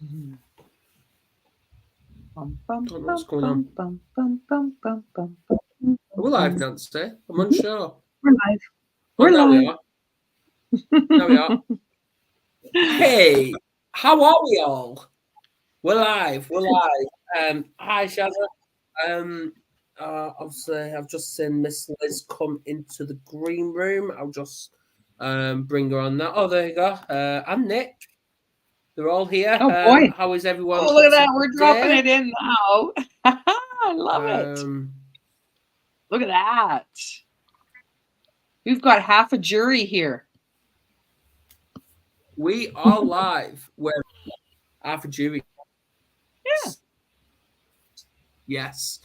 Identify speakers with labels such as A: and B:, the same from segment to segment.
A: Don't know what's going on. Are we live, Nancy? I'm unsure.
B: We're live.
A: Oh,
B: We're
A: now we
B: live.
A: are. Now we are. Hey, how are we all? We're live. We're live. Hi, Shazza. Um, obviously, I've just seen Miss Liz come into the green room. I'll just bring her on now. Oh, there you go. I'm Nick. They're all here.
B: Oh boy.
A: How is everyone
B: Oh, look at that. We're dropping
A: today?
B: it in now. I love it.
A: Um,
B: Look at that. We've got half a jury here.
A: we are live. We're half a jury.
B: Yeah.
A: Yes.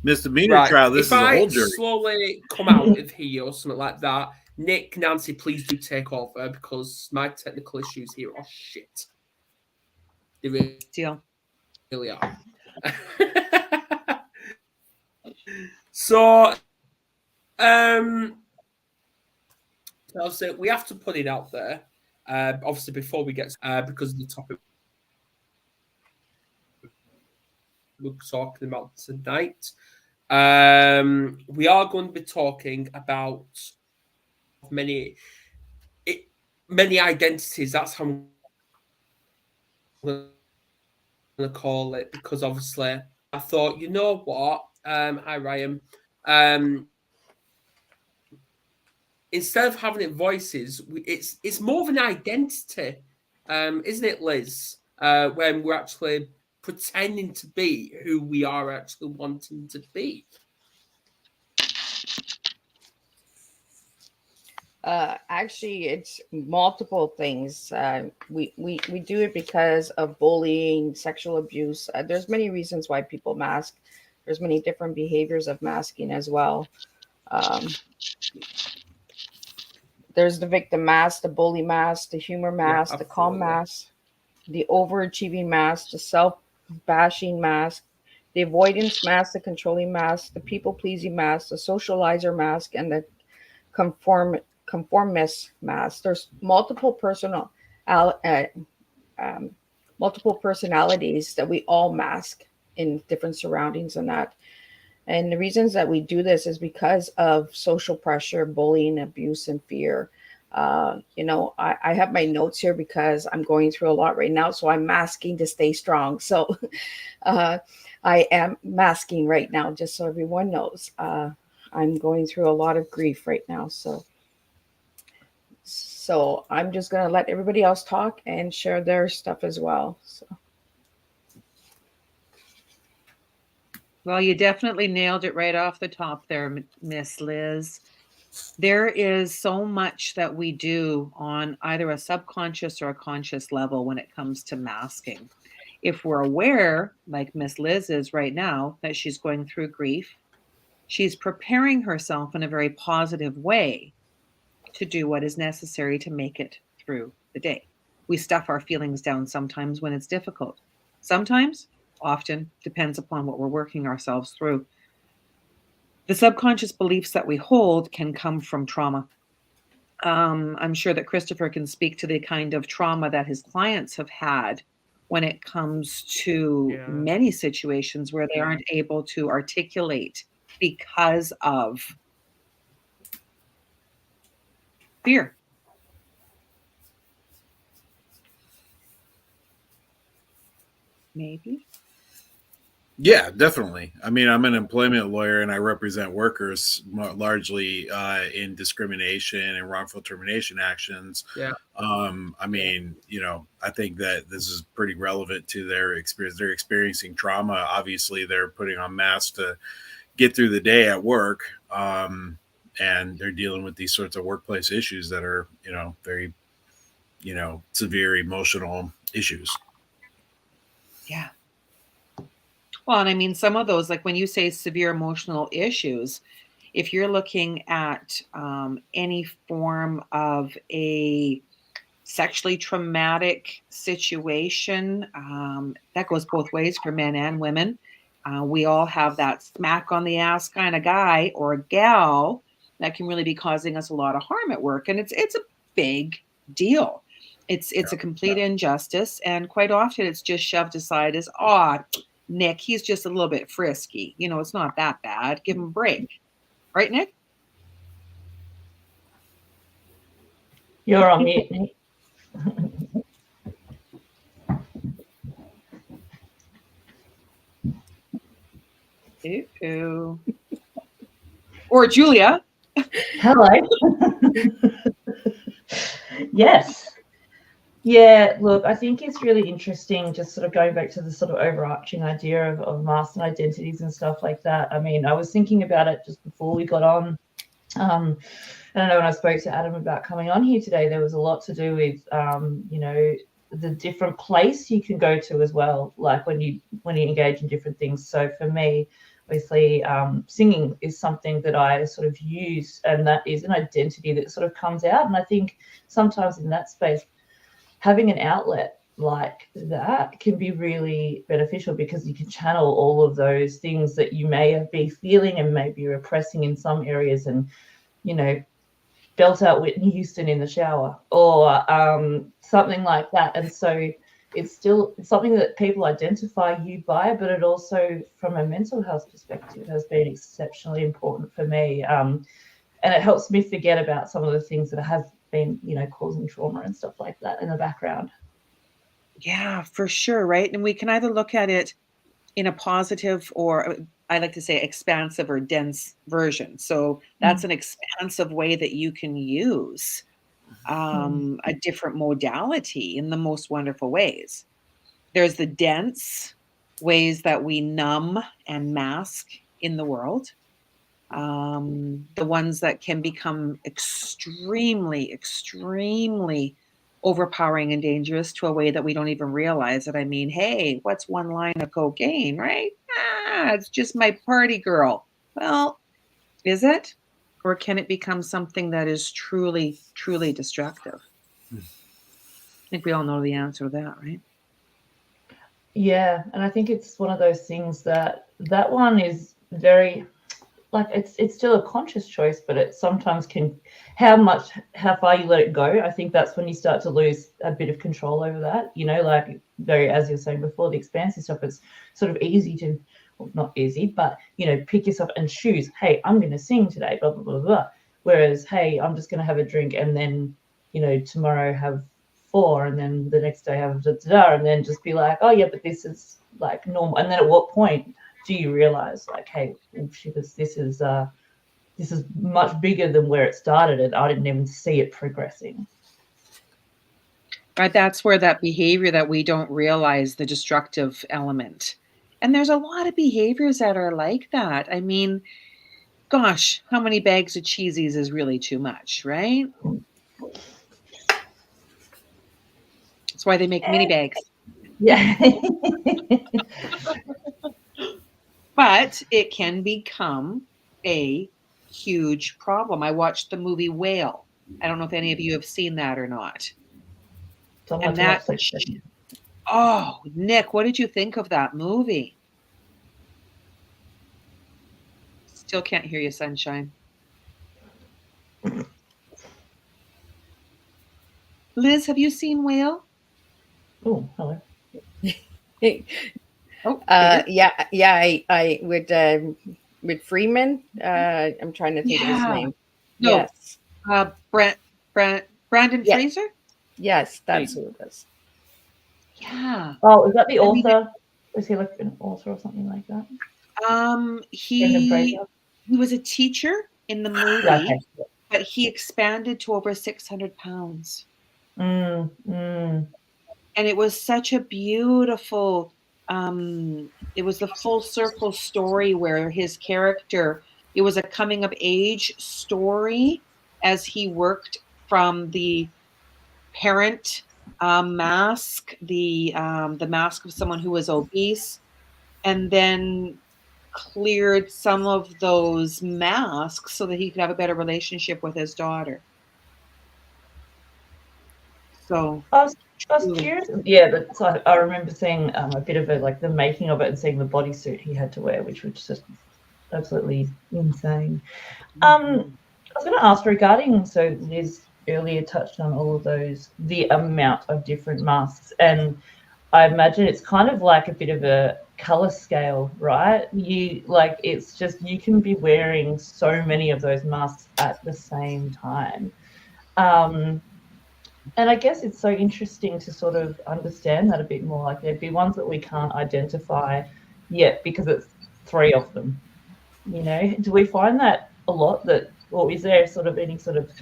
C: Misdemeanor
A: Right.
C: trial. This
A: If
C: is a
A: I
C: whole jury.
A: slowly come out of here or something like that, Nick, Nancy, please do take over because my technical issues here are shit. They
B: Deal.
A: really are. So, obviously, we have to put it out there. Obviously, before we get because of the topic we're talking about tonight. We are going to be talking about many many identities. That's how I'm going to call it because obviously I thought, you know what? Hi Ryan. Instead of having it voices, it's more of an identity, isn't it, Liz? When we're actually pretending to be who we are actually wanting to be.
D: Actually, it's multiple things. We do it because of bullying, sexual abuse. There's many reasons why people mask. There's many different behaviors of masking as well. Um, there's the victim mask, the bully mask, the humor
A: Yeah,
D: mask, the calm
A: absolutely.
D: mask, the overachieving mask, the self-bashing mask, the avoidance mask, the controlling mask, the people-pleasing mask, the socializer mask, and the conform conformist mask. There's al- uh, um, multiple personalities that we all mask in different surroundings and that. And the reasons that we do this is because of social pressure, bullying, abuse, and fear. I have my notes here because I'm going through a lot right now, so I'm masking to stay strong. So uh, I am masking right now, just so everyone knows. I'm going through a lot of grief right now, so I'm just gonna let everybody else talk and share their stuff as well. So.
B: Well, you definitely nailed it right off the top there, Miss Liz. There is so much that we do on either a subconscious or a conscious level when it comes to masking. If we're aware, like Miss Liz is right now, that she's going through grief, she's preparing herself in a very positive way to do what is necessary to make it through the day. We stuff our feelings down sometimes when it's difficult. Sometimes, often, depends upon what we're working ourselves through. The subconscious beliefs that we hold can come from trauma. I'm sure that Christopher can speak to the kind of trauma that his clients have had when it comes to
A: Yeah.
B: many situations where they aren't able to articulate because of fear. Maybe.
C: Yeah, definitely. I mean, I'm an employment lawyer and I represent workers largely in discrimination and wrongful termination actions.
A: Yeah.
C: I mean, I think that this is pretty relevant to their experience. They're experiencing trauma. Obviously, they're putting on masks to get through the day at work. And they're dealing with these sorts of workplace issues that are, very, severe emotional issues.
B: Yeah. Well, and I mean, some of those, like when you say severe emotional issues, if you're looking at any form of a sexually traumatic situation, that goes both ways for men and women. We all have that smack on the ass kind of guy or gal that can really be causing us a lot of harm at work, and it's a big deal. It's a complete injustice, and quite often it's just shoved aside as, oh, Nick, he's just a little bit frisky. You know, it's not that bad. Give him a break. Right, Nick?
E: You're on mute, Nick.
B: Ew. Or Julia.
E: Hello. Yes. Yeah, look, I think it's really interesting just sort of going back to the sort of overarching idea of masks and identities and stuff like that. I mean, I was thinking about it just before we got on. I don't know, when I spoke to Adam about coming on here today, there was a lot to do with, you know, the different place you can go to as well, like when you engage in different things. So for me, obviously, singing is something that I sort of use, and that is an identity that sort of comes out. And I think sometimes in that space, having an outlet like that can be really beneficial, because you can channel all of those things that you may have been feeling and maybe repressing in some areas, and, you know, belt out Whitney Houston in the shower or something like that. And so it's something that people identify you by, but it also, from a mental health perspective, has been exceptionally important for me. And it helps me forget about some of the things that have been, you know, causing trauma and stuff like that in the background.
B: Yeah, for sure, right? And we can either look at it in a positive, or I like to say expansive or dense version. So that's an expansive way that you can use a different modality in the most wonderful ways. There's the dense ways that we numb and mask in the world. The ones that can become extremely, extremely overpowering and dangerous to a way that we don't even realize it. I mean, hey, what's one line of cocaine, right? It's just my party girl. Well, is it? Or can it become something that is truly, truly destructive? I think we all know the answer to that, right?
E: Yeah, and I think it's one of those things that one is very, like, it's still a conscious choice, but it sometimes can, how far you let it go, I think that's when you start to lose a bit of control over that, you know, like very, as you were saying before, the expansive stuff, it's sort of easy to, well, not easy, but, you know, pick yourself and choose, hey, I'm going to sing today, blah, blah, blah, blah. Whereas, hey, I'm just going to have a drink, and then, you know, tomorrow have 4, and then the next day have da-da-da, and then just be like, oh yeah, but this is like normal. And then at what point do you realize, like, hey, this is much bigger than where it started, and I didn't even see it progressing.
B: Right, that's where that behavior that we don't realize the destructive element. And there's a lot of behaviors that are like that. I mean, gosh, how many bags of cheesies is really too much, right? That's why they make mini bags.
E: Yeah.
B: But it can become a huge problem. I watched the movie Whale. I don't know if any of you have seen that or not. And that, oh, Nick, what did you think of that movie? Still can't hear you, Sunshine. Liz, have you seen Whale?
E: Oh, hello.
D: I with Freeman. I'm trying to think of his name.
B: No.
D: Yes.
B: Brandon Fraser?
D: Yes, that's who it is.
B: Yeah.
E: Oh, is that the author? Is he like an author or something like that?
B: He was a teacher in the movie,
E: okay.
B: But he expanded to over 600 pounds. And it was such a beautiful, it was the full circle story where his character, it was a coming of age story as he worked from the parent mask, the mask of someone who was obese, and then cleared some of those masks so that he could have a better relationship with his daughter. So
E: I was curious. Yeah, but so I remember seeing a bit of like the making of it and seeing the bodysuit he had to wear, which was just absolutely insane. I was going to ask regarding, so Liz, earlier touched on all of those, the amount of different masks. And I imagine it's kind of like a bit of a color scale, right? You like it's just you can be wearing so many of those masks at the same time. Um, and I guess it's so interesting to sort of understand that a bit more. Like there'd be ones that we can't identify yet because it's three of them. You know, do we find that a lot? That, or is there sort of any sort of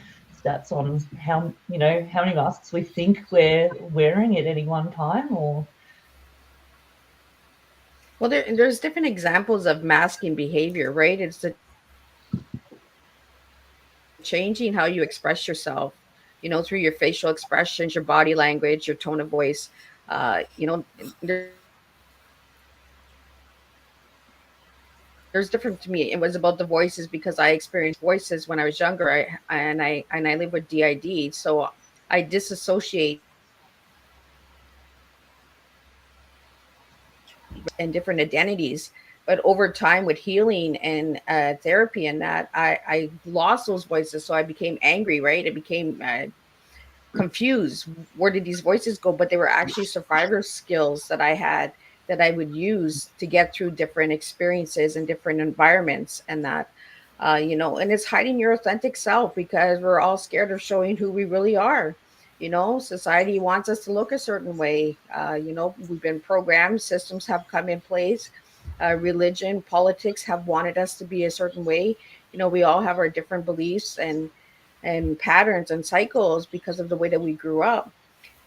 E: stats on how, you know, how many masks we think we're wearing at any one time? Or
D: Well, there's different examples of masking behavior, right? It's the changing how you express yourself, through your facial expressions, your body language, your tone of voice. There's different to me. It was about the voices because I experienced voices when I was younger. And I live with DID, so I dissociate from and different identities. But over time, with healing and therapy and that, I lost those voices. So I became angry, right? I became confused. Where did these voices go? But they were actually survivor skills that I had that I would use to get through different experiences and different environments and that. And it's hiding your authentic self because we're all scared of showing who we really are. Society wants us to look a certain way. We've been programmed, systems have come in place, religion, politics have wanted us to be a certain way. We all have our different beliefs and patterns and cycles because of the way that we grew up.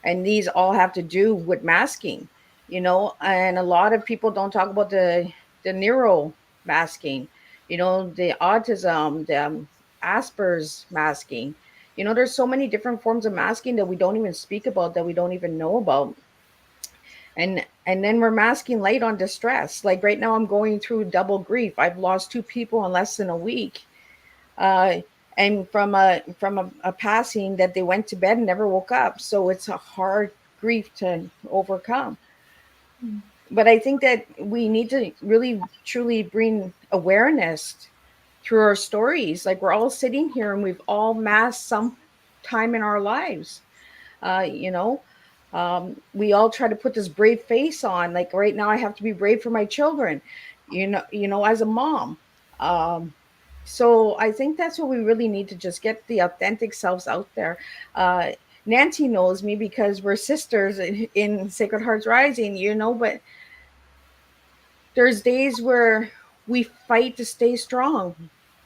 D: And these all have to do with masking, and a lot of people don't talk about the neuro masking, the autism, the Asperger's masking. There's so many different forms of masking that we don't even speak about, that we don't even know about. And then we're masking light on distress. Like right now I'm going through double grief. I've lost two people in less than a week, uh, and from a passing that they went to bed and never woke up. So it's a hard grief to overcome. But I think that we need to really truly bring awareness through our stories. Like we're all sitting here and we've all masked some time in our lives. uh, you know we all try to put this brave face on. Like right now I have to be brave for my children, as a mom. Um, so I think that's what we really need, to just get the authentic selves out there. uh, Nancy knows me because we're sisters in Sacred Hearts Rising, but there's days where we fight to stay strong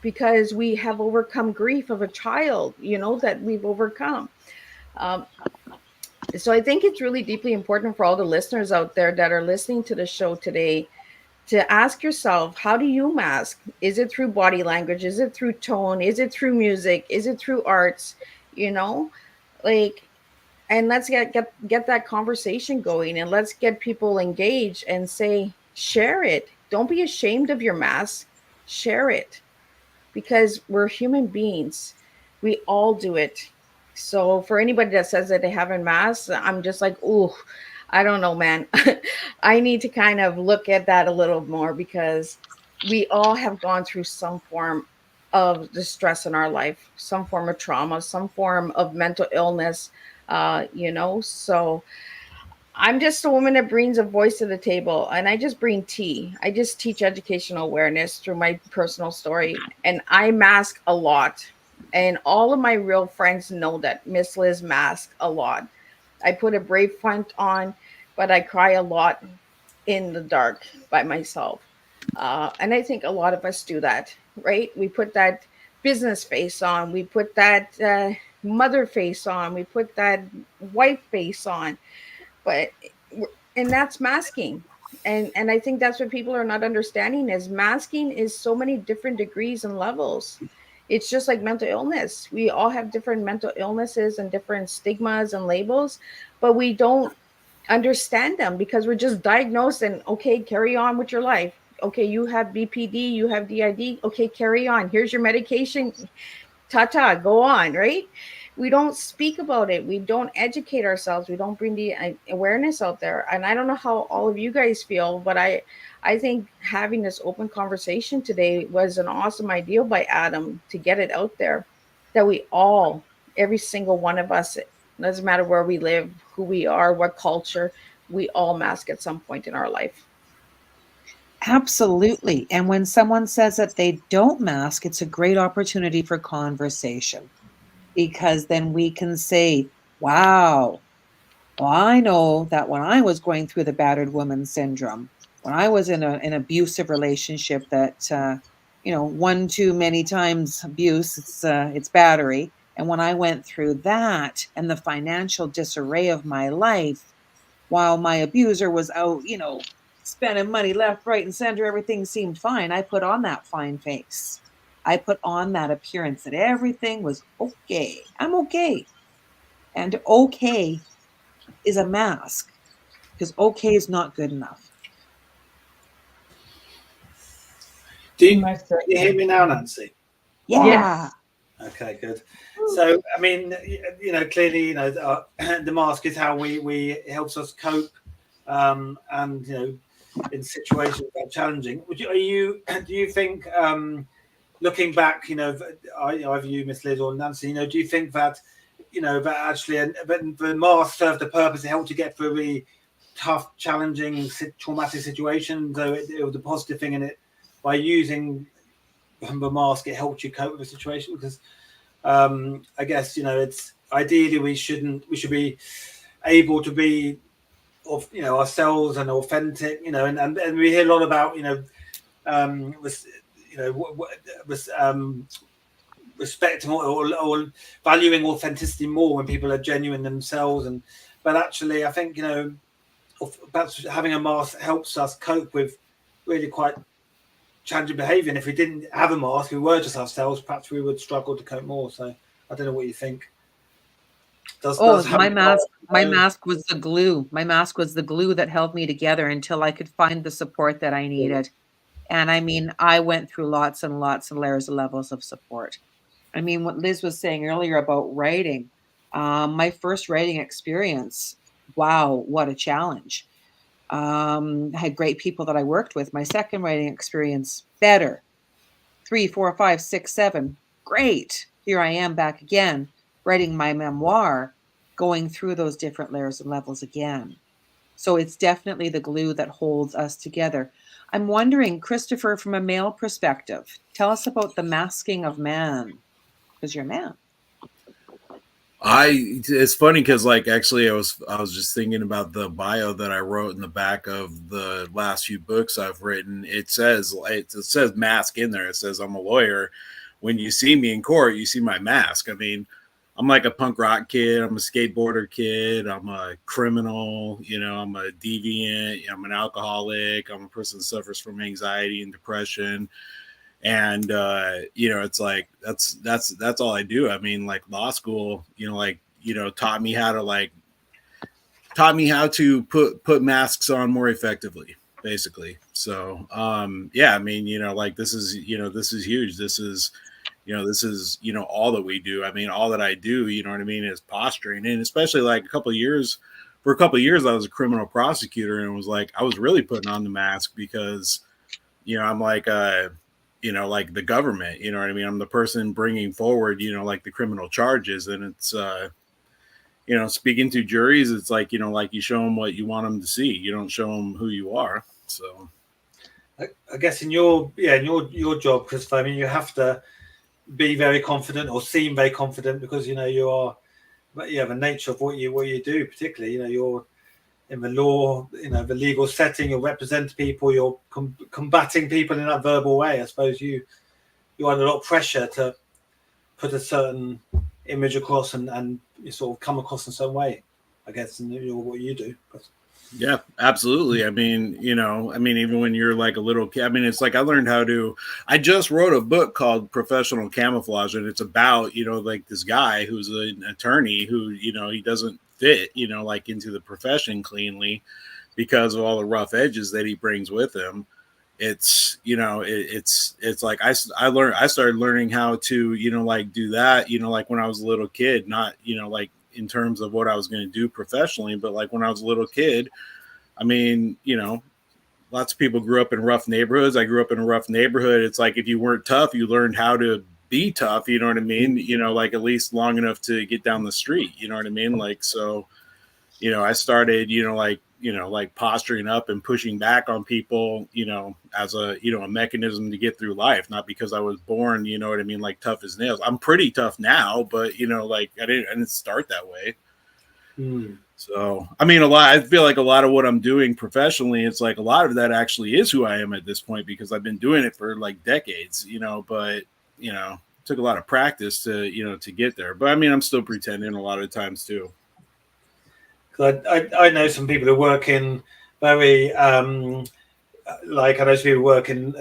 D: because we have overcome grief of a child, that we've overcome. um, so I think it's really deeply important for all the listeners out there that are listening to the show today to ask yourself, how do you mask? Is it through body language? Is it through tone? Is it through music? Is it through arts? You know, like, and let's get that conversation going, and let's get people engaged and say, share it. Don't be ashamed of your mask. Share it, because we're human beings. We all do it. So for anybody that says that they haven't masked, I'm just like, ooh, I don't know, man. I need to kind of look at that a little more, because we all have gone through some form of distress in our life, some form of trauma, some form of mental illness. So I'm just a woman that brings a voice to the table, and I just bring tea. I just teach educational awareness through my personal story, and I mask a lot. And all of my real friends know that Miss Liz masks a lot. I put a brave front on, but I cry a lot in the dark by myself. And I think a lot of us do that, right? We put that business face on, we put that mother face on, we put that wife face on, but and that's masking. And I think that's what people are not understanding, is masking is so many different degrees and levels. It's just like mental illness. We all have different mental illnesses and different stigmas and labels, but we don't understand them because we're just diagnosed and, okay, carry on with your life. Okay, you have BPD, you have DID, okay, carry on, here's your medication, ta go on, right? We don't speak about it. We don't educate ourselves. We don't bring the awareness out there. And I don't know how all of you guys feel, but I think having this open conversation today was an awesome idea by Adam to get it out there, that we all Every single one of us, it doesn't matter where we live, who we are, what culture, we all mask at some point in our life.
B: Absolutely. And when someone says that they don't mask, it's a great opportunity for conversation because then we can say, wow, well, I know that when I was going through the battered woman syndrome, when I was in an abusive relationship that, one too many times abuse, it's battery. And when I went through that and the financial disarray of my life, while my abuser was out, spending money left, right, and center, everything seemed fine. I put on that fine face. I put on that appearance that everything was okay. I'm okay. And okay is a mask because okay is not good enough.
E: Most
F: Can you hear me now, Nancy?
B: Yeah.
D: Yes.
F: Okay, good. So, I mean, clearly, the mask is how we it helps us cope, and in situations that are challenging. Do you think, looking back, either you, Miss Liz or Nancy, do you think that, that actually, but the mask served the purpose, it helped you get through really tough, challenging, traumatic situations? So it was a positive thing in it by using the mask, it helped you cope with the situation? Because I guess it's ideally we should be able to be of ourselves and authentic, and we hear a lot about respecting or valuing authenticity more when people are genuine themselves. But actually I think perhaps having a mask helps us cope with really quite challenging behaviour. And if we didn't have a mask, we were just ourselves, perhaps we would struggle to cope more. So I don't know what you think.
B: My mask was the glue. My mask was the glue that held me together until I could find the support that I needed. And I mean, I went through lots and lots of layers and levels of support. I mean, what Liz was saying earlier about writing, my first writing experience, wow, what a challenge. I had great people that I worked with. My second writing experience, better. 3, 4, 5, 6, 7, great. Here I am back again, writing my memoir, going through those different layers and levels again. So it's definitely the glue that holds us together. I'm wondering, Christopher, from a male perspective, tell us about the masking of man, because you're a man.
C: It's funny because actually I was just thinking about the bio that I wrote in the back of the last few books I've written. It says mask in there. It says I'm a lawyer. When you see me in court, you see my mask. I mean, I'm like a punk rock kid. I'm a skateboarder kid. I'm a criminal. I'm a deviant. I'm an alcoholic. I'm a person that suffers from anxiety and depression. And it's like that's all I do. I mean, like law school, taught me how to put masks on more effectively, basically. So I mean, this is huge. This is all that we do. I mean, all that I do, what I mean, is posturing. And especially for a couple of years I was a criminal prosecutor, and it was like I was really putting on the mask because I'm like like the government, what I mean? I'm the person bringing forward, like the criminal charges. And it's, speaking to juries, it's like, like you show them what you want them to see. You don't show them who you are. So
F: I guess in your job, Christopher, I mean, you have to be very confident or seem very confident because, you have a nature of what you do, particularly, you're in the law, the legal setting, you represent people, you're combating people in that verbal way. I suppose you're under a lot of pressure to put a certain image across and you sort of come across in some way, I guess, in what you do. But
C: yeah, absolutely. I mean, even when you're like a little kid, I mean, it's like I just wrote a book called Professional Camouflage, and it's about, like this guy who's an attorney who, he doesn't fit, like into the profession cleanly because of all the rough edges that he brings with him. It's, it's like I started learning how to, like do that, like when I was a little kid, not, like in terms of what I was going to do professionally, but like when I was a little kid, I mean, lots of people grew up in rough neighborhoods. I grew up in a rough neighborhood. It's like if you weren't tough, you learned how to be tough, you know what I mean? You know, like at least long enough to get down the street, you know what I mean? Like, so, you know, I started, like posturing up and pushing back on people, you know, as a, you know, a mechanism to get through life, not because I was born, you know what I mean, like tough as nails. I'm pretty tough now, but you know, like I didn't start that way. So, I mean, I feel like a lot of what I'm doing professionally, it's like a lot of that actually is who I am at this point, because I've been doing it for like decades, you know, but, you know, it took a lot of practice to, you know, to get there. But I mean, I'm still pretending a lot of times too.
F: Because I know some people who work in very, like I know some people who work in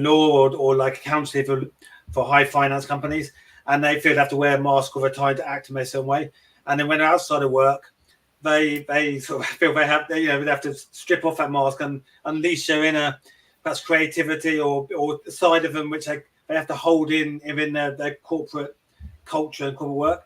F: law or like accounting for high finance companies, and they feel they have to wear a mask all the time to act in a certain way. And then when they're outside of work, they sort of feel they have, you know, they have to strip off that mask and unleash their inner, perhaps creativity or side of them, which they have to hold in their corporate culture and corporate work.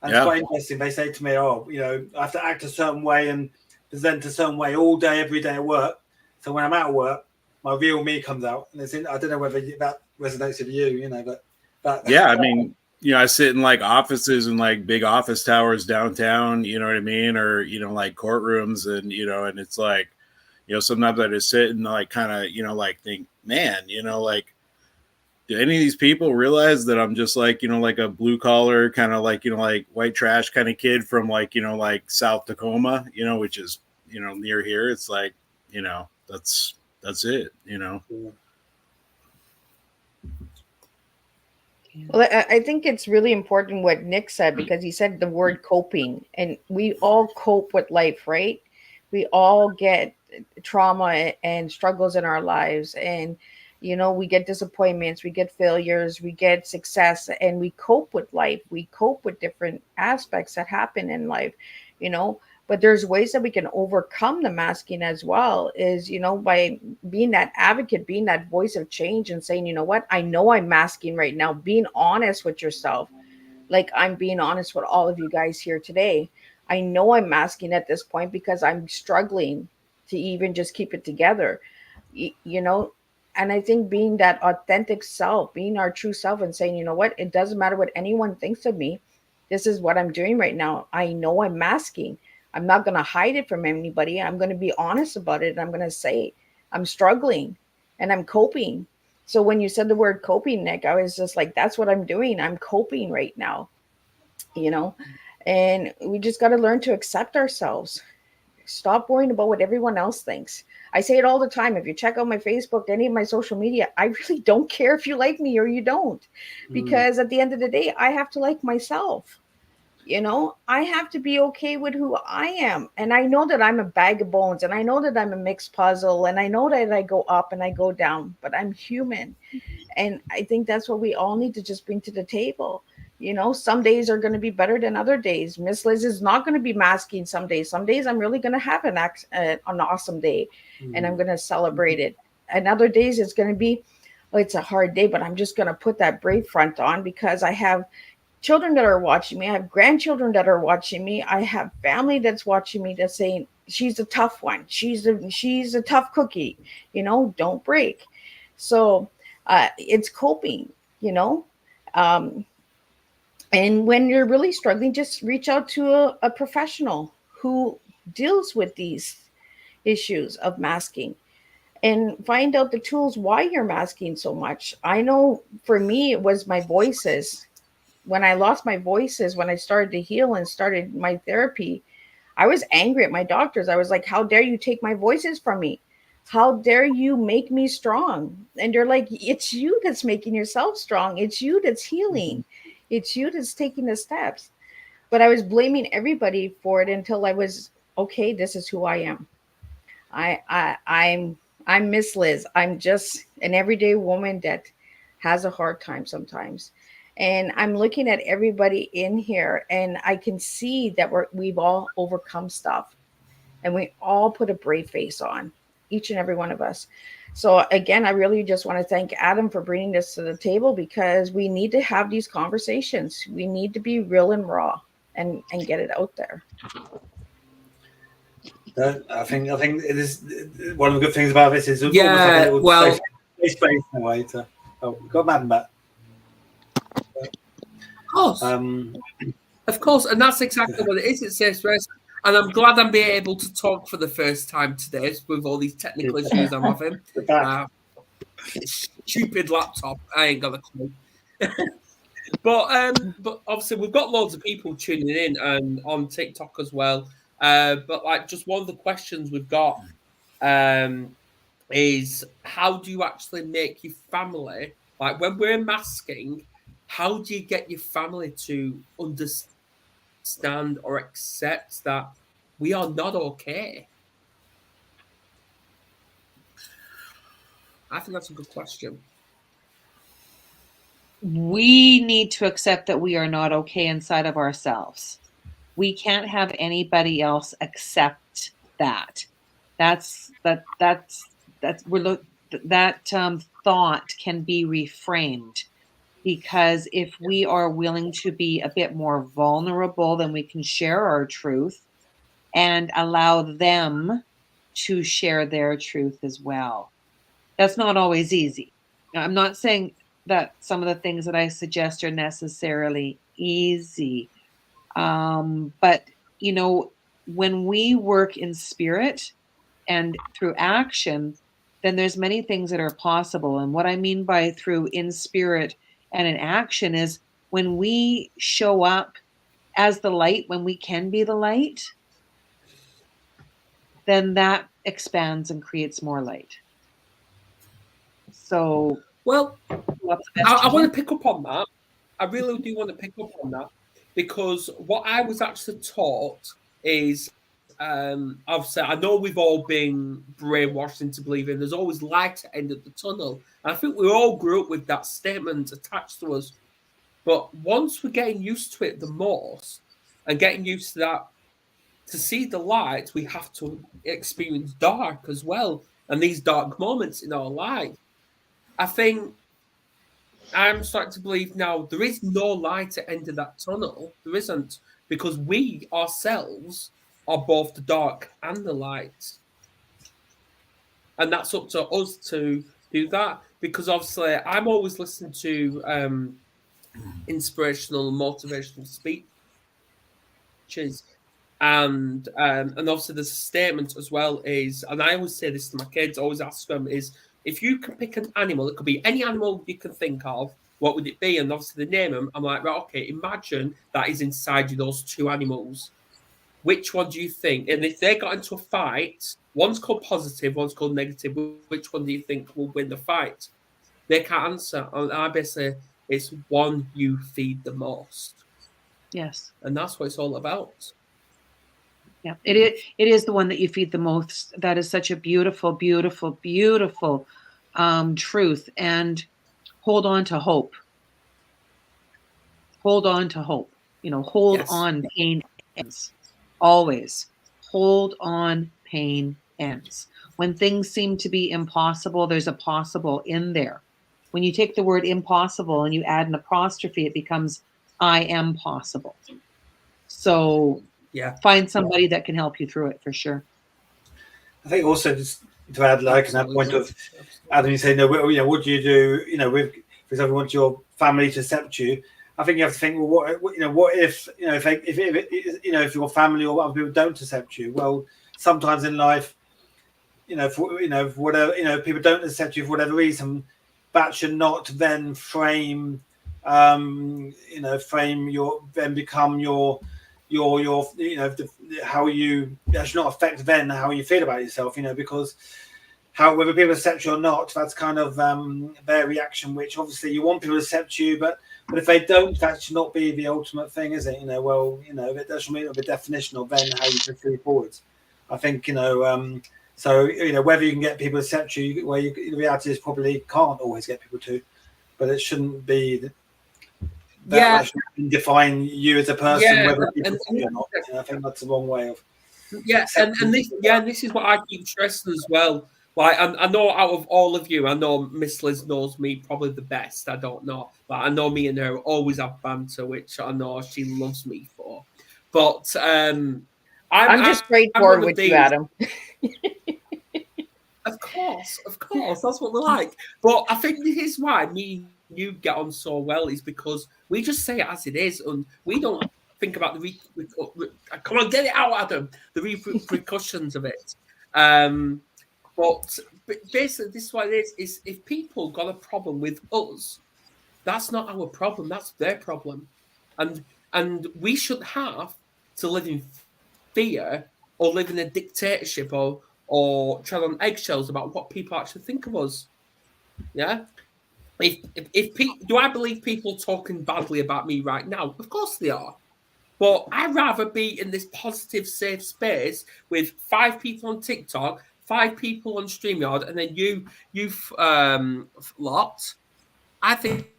F: And it's quite interesting. They say to me, "Oh, you know, I have to act a certain way and present a certain way all day, every day at work. So when I'm out of work, my real me comes out." And I don't know whether that resonates with you, you know, but
C: yeah, I mean, you know, I sit in like offices and like big office towers downtown, you know what I mean? Or, you know, like courtrooms, and, you know, and it's like, you know, sometimes I just sit and like kind of, you know, like think, man, you know, like, do any of these people realize that I'm just like, you know, like a blue collar kind of like, you know, like white trash kind of kid from like, you know, like South Tacoma, you know, which is, you know, near here. It's like, you know, that's it, you know.
D: Well, I think it's really important what Nick said, because he said the word coping, and we all cope with life, right? We all get trauma and struggles in our lives, and you know, we get disappointments, we get failures, we get success, and we cope with life. We cope with different aspects that happen in life, you know. But there's ways that we can overcome the masking as well, is, you know, by being that advocate, being that voice of change and saying, you know what, I know I'm masking right now, being honest with yourself. Like I'm being honest with all of you guys here today. I know I'm masking at this point because I'm struggling to even just keep it together, you know. And I think being that authentic self, being our true self, and saying, you know what, it doesn't matter what anyone thinks of me. This is what I'm doing right now. I know I'm masking. I'm not going to hide it from anybody. I'm going to be honest about it. I'm going to say I'm struggling and I'm coping. So when you said the word coping, Nick, I was just like, that's what I'm doing. I'm coping right now, you know. And we just got to learn to accept ourselves. Stop worrying about what everyone else thinks. I say it all the time. If you check out my Facebook, any of my social media, I really don't care if you like me or you don't, because at the end of the day, I have to like myself. You know, I have to be okay with who I am. And I know that I'm a bag of bones, and I know that I'm a mixed puzzle, and I know that I go up and I go down, but I'm human. And I think that's what we all need to just bring to the table. You know, some days are going to be better than other days. Miss Liz is not going to be masking some days. Some days I'm really going to have an awesome day, and I'm going to celebrate it. And other days it's going to be, oh, it's a hard day, but I'm just going to put that brave front on because I have children that are watching me. I have grandchildren that are watching me. I have family that's watching me that's saying, she's a tough one. She's a tough cookie, you know, don't break. So it's coping, you know. And when you're really struggling, just reach out to a professional who deals with these issues of masking and find out the tools why you're masking so much. I know for me, it was my voices. When I lost my voices, when I started to heal and started my therapy, I was angry at my doctors. I was like, how dare you take my voices from me? How dare you make me strong? And they're like, it's you that's making yourself strong. It's you that's healing. It's you that's taking the steps. But I was blaming everybody for it until I was, okay, this is who I am. I'm Miss Liz. I'm just an everyday woman that has a hard time sometimes. And I'm looking at everybody in here, and I can see that we've all overcome stuff, and we all put a brave face on, each and every one of us. So again, I really just want to thank Adam for bringing this to the table, because we need to have these conversations. We need to be real and raw and get it out there.
F: I think it is one of the good things about this is
A: Yeah,
F: almost like a little safe space in a way to. Oh, we've got Madden back.
A: course. Of course, and that's exactly what it is. It's safe space, and I'm glad I'm being able to talk for the first time today with all these technical issues I'm having. Stupid laptop, I ain't got a clue. But obviously we've got loads of people tuning in and on TikTok as well. But like, just one of the questions we've got is, how do you actually make your family, like when we're masking, how do you get your family to understand or accept that we are not okay? I think that's a good question.
B: We need to accept that we are not okay inside of ourselves. We can't have anybody else accept that. That's thought can be reframed, because if we are willing to be a bit more vulnerable, then we can share our truth and allow them to share their truth as well. That's not always easy. Now, I'm not saying that some of the things that I suggest are necessarily easy. But, when we work in spirit and through action, then there's many things that are possible. And what I mean by through in spirit and in action is when we show up as the light, when we can be the light, then that expands and creates more light. So,
A: well, I want to pick up on that. I really do want to pick up on that, because what I was actually taught is, obviously, I know we've all been brainwashed into believing there's always light at the end of the tunnel. And I think we all grew up with that statement attached to us. But once we're getting used to it the most and getting used to that, to see the light, we have to experience dark as well. And these dark moments in our life. I think I'm starting to believe now there is no light at the end of that tunnel. There isn't, because we ourselves are both the dark and the light. And that's up to us to do that, because obviously I'm always listening to inspirational and motivational speeches. And obviously there's a statement as well is, and I always say this to my kids, always ask them, is if you can pick an animal, it could be any animal you can think of, what would it be? And obviously they name them. I'm like, right, okay, imagine that is inside you, those two animals. Which one do you think? And if they got into a fight, one's called positive, one's called negative, which one do you think will win the fight? They can't answer. And I basically, it's one you feed the most.
B: Yes.
A: And that's what it's all about.
B: Yeah, it is the one that you feed the most. That is such a beautiful, beautiful, beautiful truth. And hold on to hope. Hold on to hope. Hold on. Pain ends. Always. Hold on. Pain ends. When things seem to be impossible, there's a possible in there. When you take the word impossible and you add an apostrophe, it becomes I am possible. So find somebody that can help you through it, for sure.
F: I think also, just to add, like, in that point of Adam, you say, no, what do you do? With, for example, want your family to accept you. I think you have to think, well, what if, if your family or other people don't accept you? Well, sometimes in life, for whatever, people don't accept you for whatever reason. That should not then frame become your how you, that should not affect then how you feel about yourself, because whether people accept you or not, that's kind of their reaction, which obviously you want people to accept you, but if they don't, that should not be the ultimate thing, is it? That should be the definition of then how you proceed forwards. I think, so, whether you can get people to accept you, the reality is probably can't always get people to, but it shouldn't be that shouldn't define you as a person, whether people accept you or not. I think that's the wrong way of.
A: This is what I keep stressing as well. Like, I know out of all of you, I know Miss Liz knows me probably the best. I don't know, but I know me and her always have banter, which I know she loves me for. But I'm
D: just straightforward with you, Adam.
A: Of course, that's what we like. But I think this is why me you get on so well is because we just say it as it is, and we don't think about the come on, get it out, Adam. The repercussions of it. But basically, this is what it is if people got a problem with us, that's not our problem. That's their problem, and we shouldn't have to live in fear or live in a dictatorship or tread on eggshells about what people actually think of us. Yeah. Do I believe people talking badly about me right now? Of course they are. But I'd rather be in this positive, safe space with 5 people on TikTok, 5 people on StreamYard, and then you lot. I think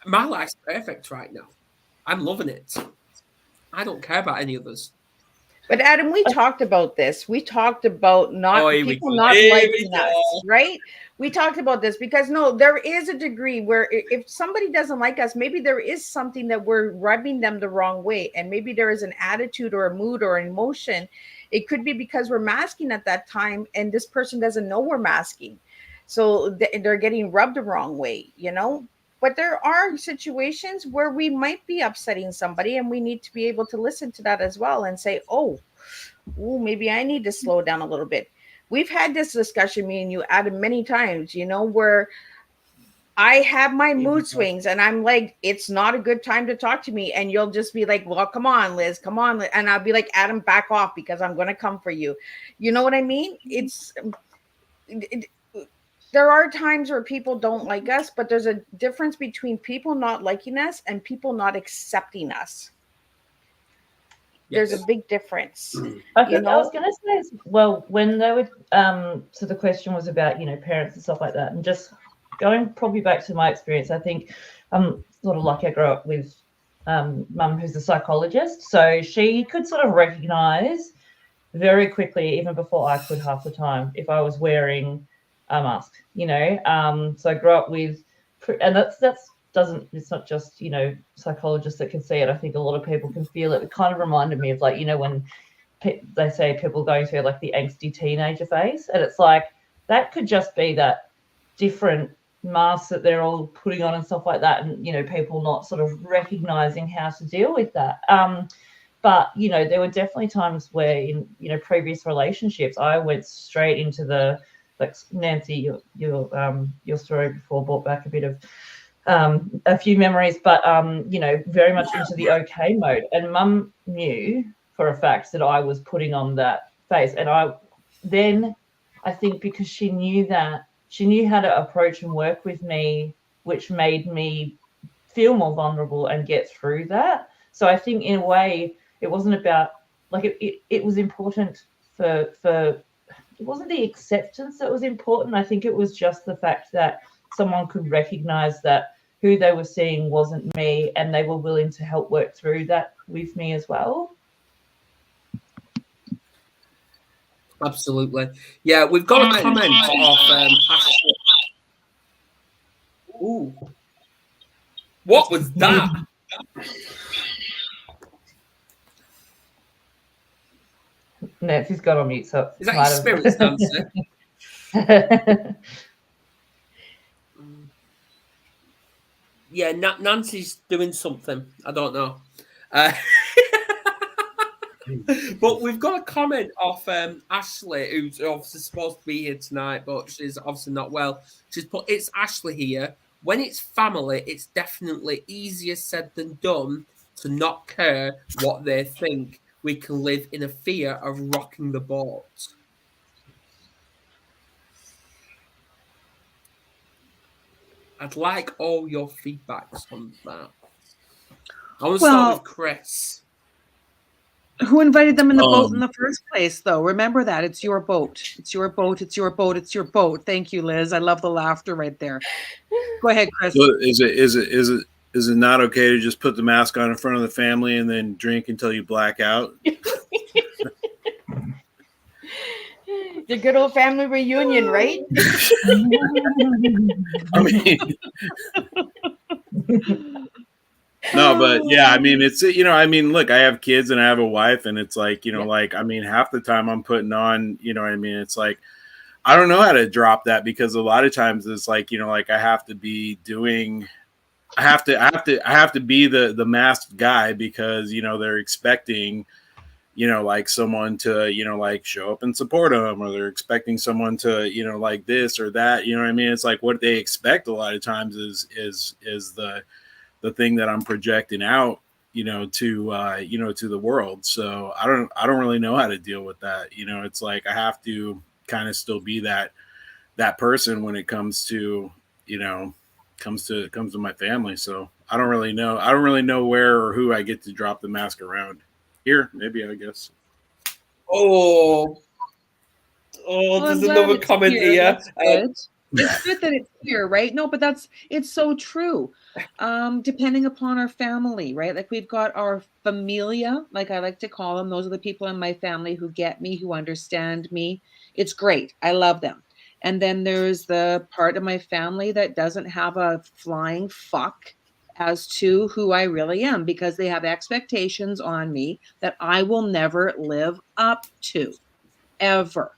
A: my life's perfect right now. I'm loving it. I don't care about any others.
D: But Adam, we talked about this. We talked about people not liking us, right? We talked about this because there is a degree where if somebody doesn't like us, maybe there is something that we're rubbing them the wrong way, and maybe there is an attitude or a mood or an emotion. It could be because we're masking at that time, and this person doesn't know we're masking, so they're getting rubbed the wrong way, But there are situations where we might be upsetting somebody, and we need to be able to listen to that as well and say, oh, maybe I need to slow down a little bit. We've had this discussion, me and you, Adam, many times, where I have my mood swings and I'm like, it's not a good time to talk to me. And you'll just be like, well, come on, Liz, come on. And I'll be like, Adam, back off because I'm going to come for you. You know what I mean? There are times where people don't like us, but there's a difference between people not liking us and people not accepting us. Yes. There's a big difference.
E: I was going to say as well, when they would, so the question was about, parents and stuff like that. And just going probably back to my experience, I think I'm sort of lucky I grew up with mum who's a psychologist. So she could sort of recognize very quickly, even before I could half the time, if I was wearing a mask, so I grew up with, and it's not just, psychologists that can see it. I think a lot of people can feel it. It kind of reminded me of like, when they say people going through like the angsty teenager phase, and it's like, that could just be that different masks that they're all putting on and stuff like that. And, people not sort of recognizing how to deal with that. But, there were definitely times where in, previous relationships, I went straight into the, like Nancy, your story before brought back a bit of a few memories, but very much into the okay mode. And mum knew for a fact that I was putting on that face, and I think because she knew how to approach and work with me, which made me feel more vulnerable and get through that. So I think in a way it wasn't about like it was important for it wasn't the acceptance that was important. I think it was just the fact that someone could recognize that who they were seeing wasn't me, and they were willing to help work through that with me as well.
A: Absolutely. Yeah, we've got a comment off Ashley. Ooh. What was that?
E: Nancy's got on mute, so
A: is that your spirits, Nancy? Yeah, Nancy's doing something. I don't know. But we've got a comment off Ashley, who's obviously supposed to be here tonight, but she's obviously not well. She's put, it's Ashley here. When it's family, it's definitely easier said than done to not care what they think. We can live in a fear of rocking the boat. I'd like all your feedbacks on that. I want to start with Chris.
B: Who invited them in the boat in the first place, though? Remember that. It's your boat. It's your boat. It's your boat. It's your boat. Thank you, Liz. I love the laughter right there. Go ahead, Chris.
C: So is it not okay to just put the mask on in front of the family and then drink until you black out?
D: The good old family reunion, right?
C: I mean, no, but yeah, I mean, it's, look, I have kids and I have a wife, and it's like, like, I mean, half the time I'm putting on, it's like, I don't know how to drop that, because a lot of times it's like, you know, like I have to be doing, I have to be the masked guy, because, you know, they're expecting, you know, like someone to, you know, like show up and support them, or they're expecting someone to, you know, like this or that, you know what I mean? It's like what they expect a lot of times is the thing that I'm projecting out, you know, to the world. So I don't really know how to deal with that. You know, it's like I have to kind of still be that person when it comes to, you know, comes to my family. So I don't really know. I don't really know where or who I get to drop the mask around. Here, maybe, I guess.
A: Oh,
B: Well,
A: there's
B: I'm glad
A: another
B: it's
A: comment
B: here.
A: here.
B: That's good. It's good that it's here, right? No, but it's so true. Depending upon our family, right? Like we've got our familia, like I like to call them. Those are the people in my family who get me, who understand me. It's great. I love them. And then there's the part of my family that doesn't have a flying fuck as to who I really am, because they have expectations on me that I will never live up to, ever.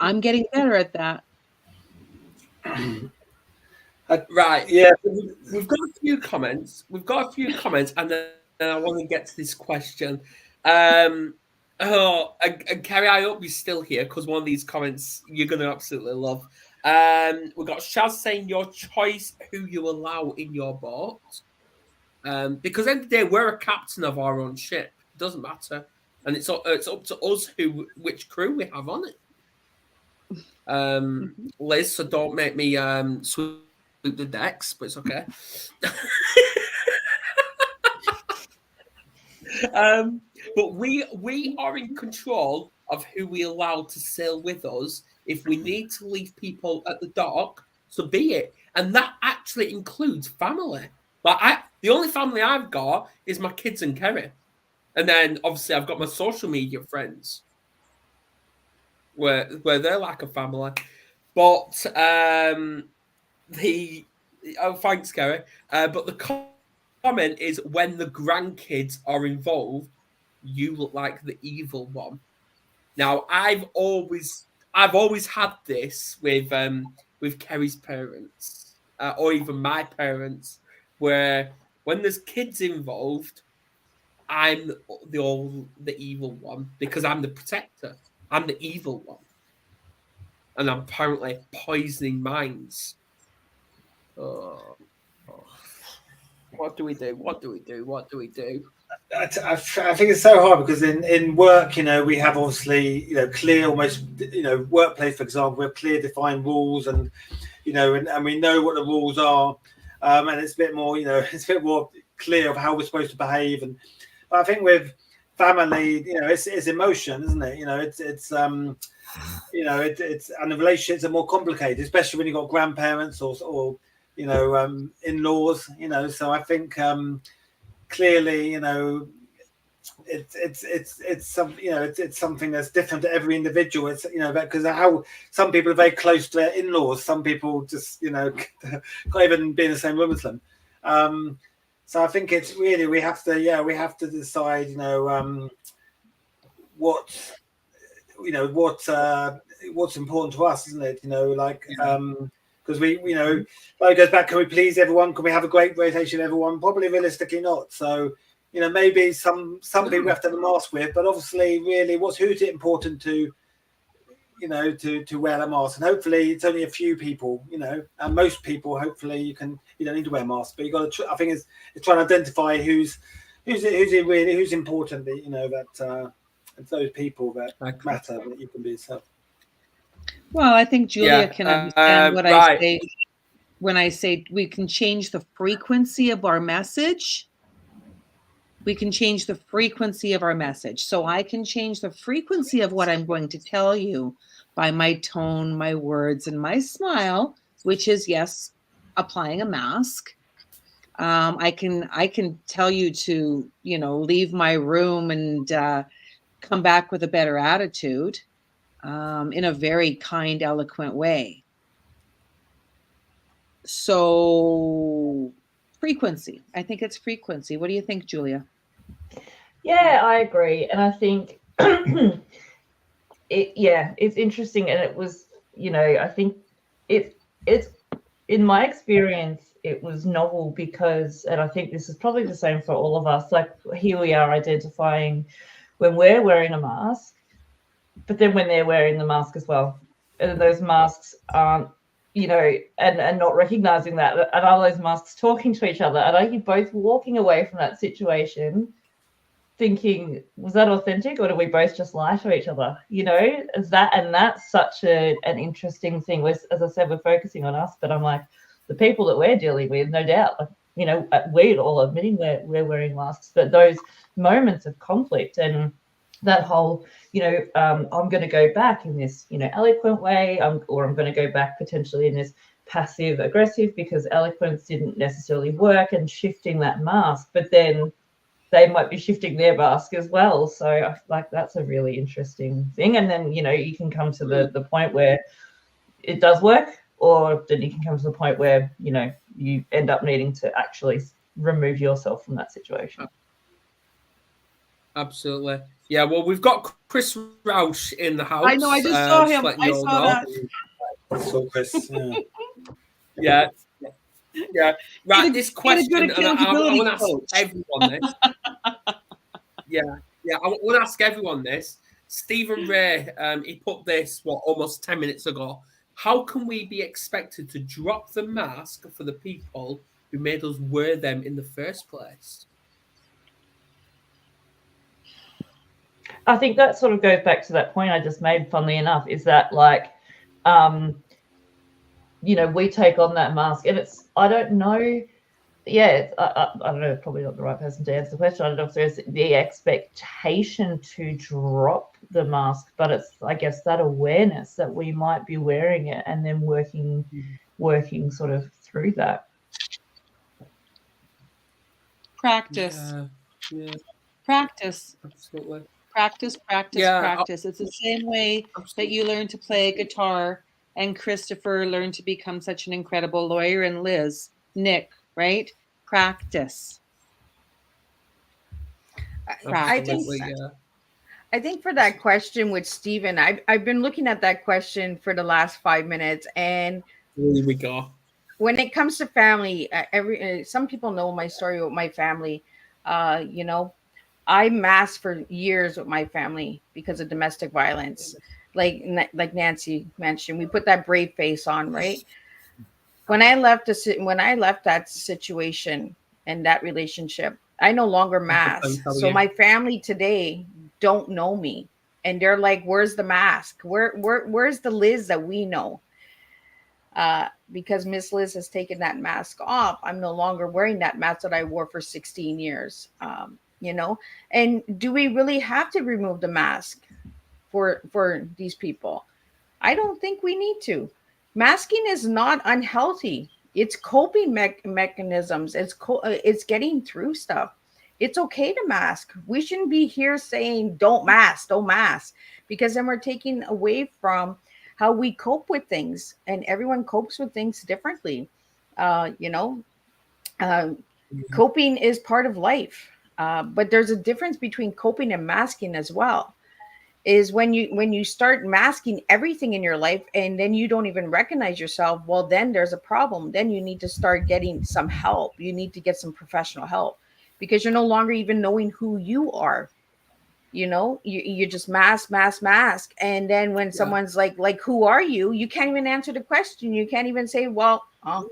B: I'm getting better at that.
A: Right.
F: Yeah.
A: We've got a few comments. And then I want to get to this question. And Carrie, I hope you're still here, because one of these comments you're going to absolutely love. We've got Shaz saying your choice who you allow in your boat. Because at the end of the day, we're a captain of our own ship. It doesn't matter. And it's up to us which crew we have on it. Liz, so don't make me sweep the decks, but it's okay. But we are in control of who we allow to sail with us. If we need to leave people at the dock, so be it. And that actually includes family. Like the only family I've got is my kids and Kerry. And then obviously I've got my social media friends, where they're like a family. But thanks, Kerry. But the comment is, when the grandkids are involved, you look like the evil one. Now, I've always had this with Kerry's parents, or even my parents, where when there's kids involved, I'm the evil one, because I'm the protector. I'm the evil one, and I'm apparently poisoning minds. Oh. What do we do?
F: I think it's so hard, because in work, you know, we have obviously, you know, clear, almost, you know, workplace, for example, we have clear defined rules, and, you know, and we know what the rules are, and it's a bit more, you know, it's a bit more clear of how we're supposed to behave. But I think with family, you know, it's emotion, isn't it? You know, it's you know, it's and the relationships are more complicated, especially when you've got grandparents or you know, in-laws, you know. So I think clearly, you know, it's some, you know, it's something that's different to every individual. It's, you know, because how some people are very close to their in-laws, some people just, you know, can't even be in the same room with them. So I think it's really, we have to decide, you know, what's important to us, isn't it? You know, like because we, you know, like it goes back, can we please everyone? Can we have a great rotation of everyone? Probably realistically not. So, you know, maybe some people have to have a mask with, but obviously, really, who's it important to, you know, to wear a mask? And hopefully, it's only a few people, you know, and most people, hopefully, you don't need to wear a mask. But you got to, I think, it's trying to identify who's important. You know, that it's those people that matter, that you can be yourself.
B: Well, I think Julia can understand what I say when I say we can change the frequency of our message. We can change the frequency of our message. So I can change the frequency of what I'm going to tell you by my tone, my words, and my smile, which is, yes, applying a mask. I can tell you to, you know, leave my room and come back with a better attitude, in a very kind, eloquent way. So frequency. I think it's frequency. What do you think, Julia?
E: Yeah, I agree. And I think it's interesting, and it was, I think it's in my experience, it was novel because, and I think this is probably the same for all of us, like here we are identifying when we're wearing a mask, but then when they're wearing the mask as well, and those masks aren't, and not recognizing that, and are those masks talking to each other, and are you both walking away from that situation thinking, was that authentic, or did we both just lie to each other? Is that, and that's such an interesting thing. As I said, we're focusing on us, but I'm like, the people that we're dealing with, no doubt, we're all admitting we're wearing masks, but those moments of conflict and that whole, I'm going to go back in this, eloquent way, or I'm going to go back potentially in this passive aggressive because eloquence didn't necessarily work, and shifting that mask, but then they might be shifting their mask as well. So I like that's a really interesting thing. And then, you can come to the point where it does work, or then you can come to the point where, you end up needing to actually remove yourself from that situation.
A: Absolutely. Yeah, well, we've got Chris Roush in the house.
B: I know, I just saw him.
A: letting
B: I
A: you all
B: saw
A: know.
B: that.
F: So Chris,
A: Yeah. Yeah. Right,
B: Get
A: this
B: a
A: question,
B: good
A: and I
B: accountability
A: want to ask
B: coach.
A: everyone this. Yeah, I want to ask everyone this. Stephen Ray, he put this, almost 10 minutes ago. How can we be expected to drop the mask for the people who made us wear them in the first place?
E: I think that sort of goes back to that point I just made, funnily enough, is that we take on that mask, and it's, I don't know, I don't know, probably not the right person to answer the question. I don't know if there's the expectation to drop the mask, but it's, I guess, that awareness that we might be wearing it, and then working sort of through that.
B: Practice.
A: Yeah,
B: Practice.
A: absolutely.
B: Practice.
A: Yeah,
B: Practice. It's the same way that you learn to play guitar, and Christopher learned to become such an incredible lawyer, and Liz, Nick, right? Practice.
A: Absolutely,
D: I think for that question with Stephen, I've been looking at that question for the last 5 minutes, and
A: here we go.
D: when it comes to family, some people know my story with my family. I masked for years with my family because of domestic violence. Like Nancy mentioned, we put that brave face on, right? When I left that situation and that relationship, I no longer mask. So my family today don't know me, and they're like, "Where's the mask? Where's the Liz that we know?" Because Miss Liz has taken that mask off. I'm no longer wearing that mask that I wore for 16 years. And do we really have to remove the mask for these people? I don't think we need to. Masking is not unhealthy. It's coping mechanisms. It's getting through stuff. It's okay to mask. We shouldn't be here saying don't mask, because then we're taking away from how we cope with things, and everyone copes with things differently. Uh, you know, Coping is part of life, but there's a difference between coping and masking as well. Is when you start masking everything in your life, and then you don't even recognize yourself, well, then there's a problem. Then you need to start getting some help. You need to get some professional help, because you're no longer even knowing who you are. You just mask, and then when someone's like who are you, you can't even answer the question. You can't even say, well, I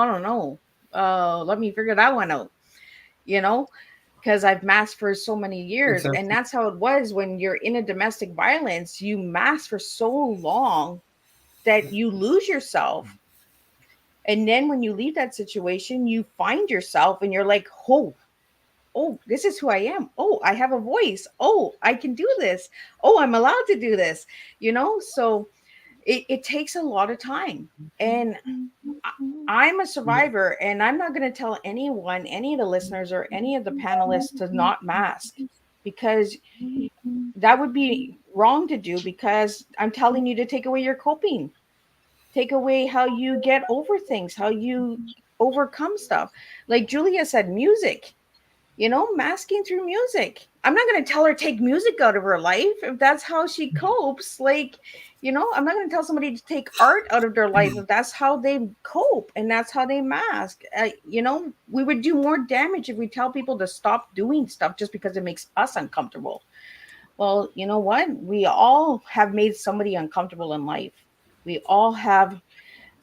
D: don't know, let me figure that one out, you know because I've masked for so many years.
A: Exactly.
D: And that's how it was when you're in a domestic violence. You mask for so long that you lose yourself. And then when you leave that situation, you find yourself and you're like, oh, this is who I am. Oh, I have a voice. Oh, I can do this. Oh, I'm allowed to do this. So it takes a lot of time. And I'm a survivor, and I'm not going to tell anyone, any of the listeners or any of the panelists, to not mask, because that would be wrong to do, because I'm telling you to take away your coping, take away how you get over things, how you overcome stuff. Like Julia said, music. masking through music. I'm not going to tell her take music out of her life if that's how she copes. Like, I'm not going to tell somebody to take art out of their life if that's how they cope and that's how they mask. We would do more damage if we tell people to stop doing stuff just because it makes us uncomfortable. Well, you know what? We all have made somebody uncomfortable in life. We all have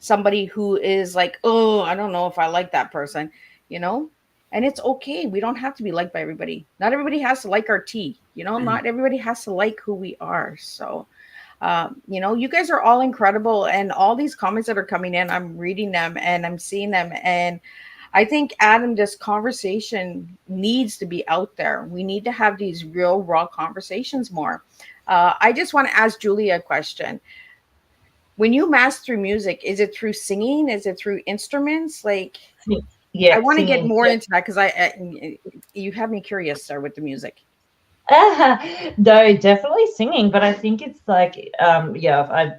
D: somebody who is like, oh, I don't know if I like that person, you know? And it's okay. We don't have to be liked by everybody. Not everybody has to like our tea, not everybody has to like who we are. So, you guys are all incredible. And all these comments that are coming in, I'm reading them and I'm seeing them. And I think, Adam, this conversation needs to be out there. We need to have these real, raw conversations more. I just want to ask Julia a question. When you mask through music, is it through singing? Is it through instruments? Like,
E: yeah,
D: I want to get
E: singing,
D: more
E: yeah.
D: into that because you have me curious, sir, with the music.
E: No, definitely singing, but I think it's like, I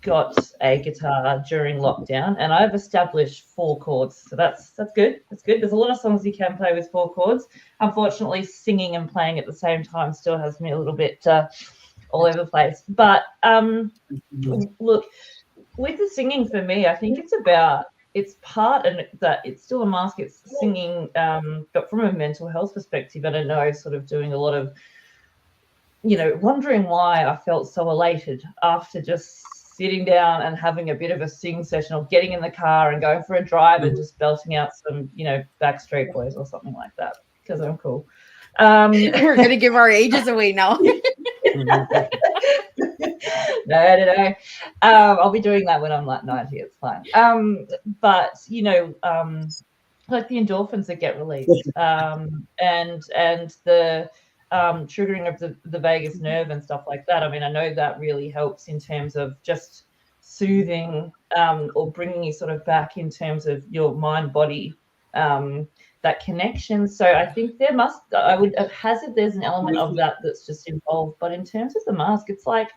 E: got a guitar during lockdown, and I've established 4 chords, so that's good. That's good. There's a lot of songs you can play with 4 chords. Unfortunately, singing and playing at the same time still has me a little bit all over the place. But look, with the singing for me, I think it's part, and that it's still a mask. It's singing, but from a mental health perspective, and I know sort of doing a lot of, wondering why I felt so elated after just sitting down and having a bit of a sing session, or getting in the car and going for a drive and just belting out some, Backstreet Boys or something like that, because I'm cool.
D: We're going to give our ages away now.
E: No. I'll be doing that when I'm like 90. It's fine. But like the endorphins that get released, and the triggering of the vagus nerve and stuff like that. I mean, I know that really helps in terms of just soothing, or bringing you sort of back in terms of your mind body, that connection. So I think I would hazard there's an element of that that's just involved. But in terms of the mask, it's like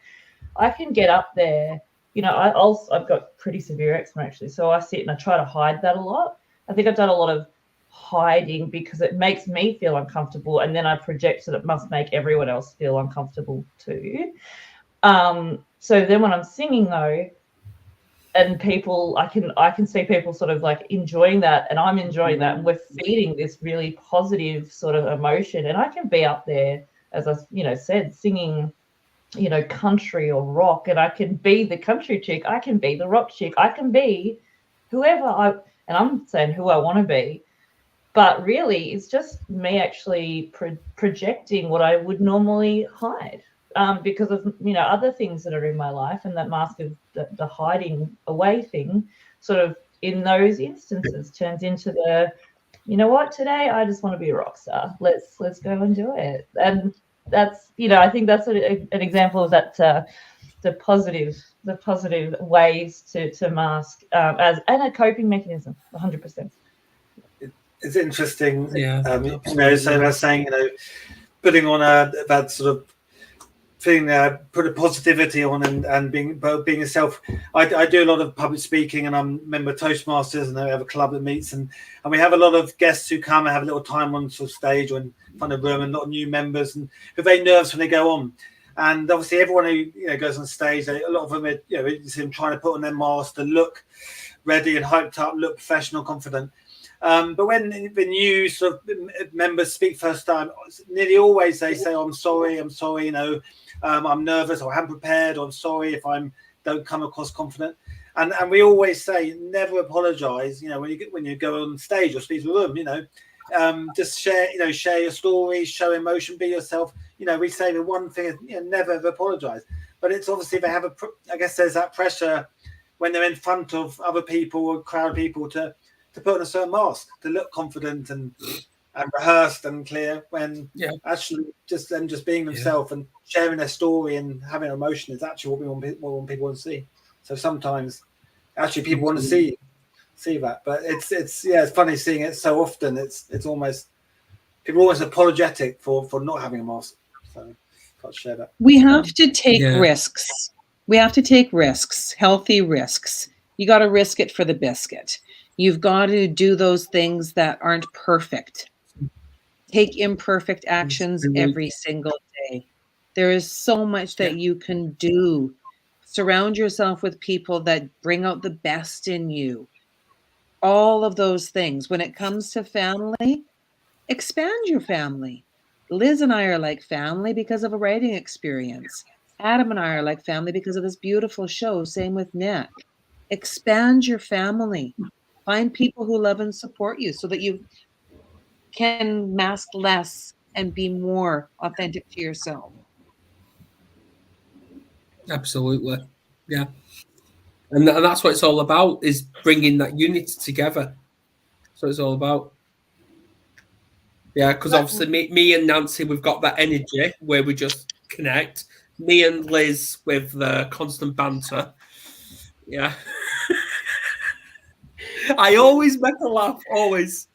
E: I can get up there. I've got pretty severe eczema actually, so I sit and I try to hide that a lot. I think I've done a lot of hiding because it makes me feel uncomfortable, and then I project that it must make everyone else feel uncomfortable too. So then when I'm singing though, and people, I can see people sort of like enjoying that, and I'm enjoying that, and we're feeding this really positive sort of emotion, and I can be up there, as I said, singing country or rock, and I can be the country chick, I can be the rock chick, I can be whoever and I'm saying who I want to be, but really it's just me actually projecting what I would normally hide, because of other things that are in my life, and that mask of the hiding away thing sort of in those instances turns into the, today I just want to be a rock star, let's go and do it. And that's, I think that's an example of that, the positive ways to mask, and a coping mechanism, 100%.
F: It's interesting,
A: Yeah,
F: so I was saying, putting on that sort of thing, put a positivity on, and being yourself. I do a lot of public speaking, and I'm a member of Toastmasters, and I have a club that meets, and we have a lot of guests who come and have a little time on sort of stage or in front of the room, and a lot of new members, and who are very nervous when they go on. And obviously everyone who goes on stage, a lot of them are, you see them trying to put on their mask to look ready and hyped up, look professional, confident. But when the new sort of members speak first time, nearly always they say, I'm sorry, I'm nervous, or I haven't prepared, or I'm sorry if I don't come across confident. And we always say, never apologize, when you go on stage or speak to a room, just share your stories, show emotion, be yourself. We say the one thing is, never apologize. But it's obviously they have I guess there's that pressure when they're in front of other people or crowd of people to put on a certain mask, to look confident and rehearsed and clear, when actually just being themselves and sharing their story and having emotion is actually what we want people to see. So sometimes actually people want to see that, but it's funny seeing it so often. It's almost people are always apologetic for not having a mask. So got to share that.
B: We have to take risks. We have to take risks, healthy risks. You got to risk it for the biscuit. You've got to do those things that aren't perfect. Take imperfect actions every single day. There is so much that you can do. Surround yourself with people that bring out the best in you. All of those things. When it comes to family, expand your family. Liz and I are like family because of a writing experience. Adam and I are like family because of this beautiful show. Same with Nick. Expand your family. Find people who love and support you so that you can mask less and be more authentic to yourself.
A: Absolutely. Yeah. And that's what it's all about, is bringing that unity together. That's what it's all about. Yeah, because obviously me and Nancy, we've got that energy where we just connect. Me and Liz with the constant banter. Yeah. I always make a laugh, always.